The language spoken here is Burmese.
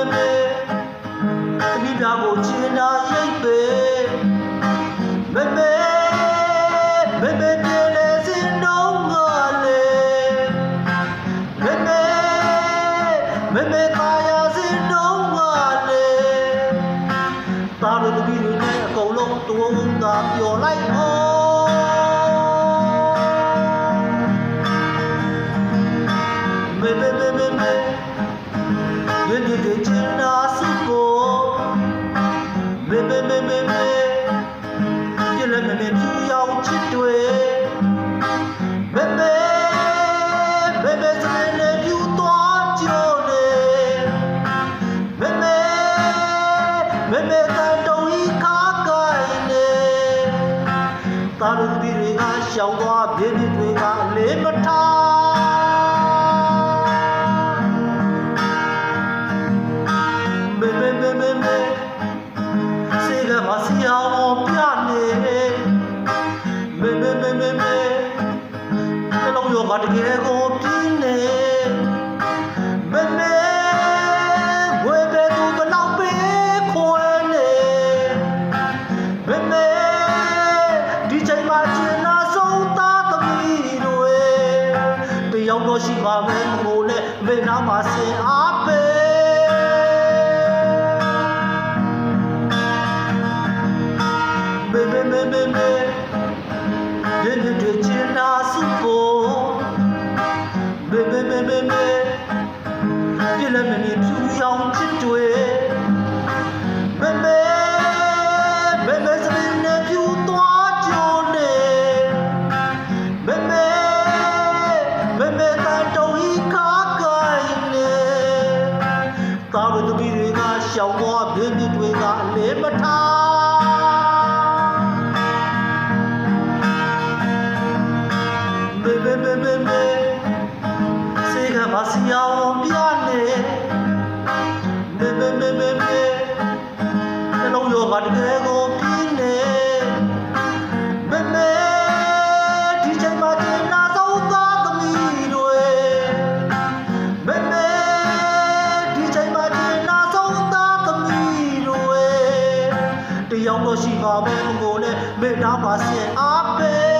တတိပြကိုချင်တာရိပ်ပဲမေပြေလေစင်တော့ငါလေမေကာယာစင်တော့ငါလေသားတို့တတိတွေနဲ့အကုန်လုံးတုံးသာပျော်လိုက်မေရင်းတွေချင်တာစုကိုမေပြည့်လည်းမေဖြူရောင်ချစ်တွေမေစနေနဲ့ဖြူသွားကြလေမေတန်တုံးဤခါကိုင်းနေသာလူတွေကရှောင်သွားပြည့်တွေကအလေးမထားစေကမစီအောင်ပြနေမေနှလုံးရောကတကယ်ကိုပြင်းနေဝေပဲသူဘလောက်ပေးခွဲနေဒီချိန်မှာကျင်နာဆုံးသားသမီးတွေတယောက်တော့ရှိပါမယ်ငိုနဲ့မေနာမှာဆင်အားပေးရင်းတွေချင်တာစုဖို့မေပြည့်လည်းဖြူရောင်ချစ်တွေမေစပင်းနဲ့ဖြူသွားကြနေမေတန်တုံးဤခါကိုင်းနေသားတို့သမီးတွေကရှောင်သွားပြည့်တွေကအလေးမထားစေကမစီအောင်ပြနေမေနှလုံးရောကတကယ်ကိုပြင်းနေဒီချိန်မှာကျင်နာဆုံးသားသမီးတွေဒီချိန်မှာကျင်နာဆုံးသားသမီးတွေတယောက်တော့ရှိပါမယ်ငိုနဲ့မေနာမှာဆင်အားပေး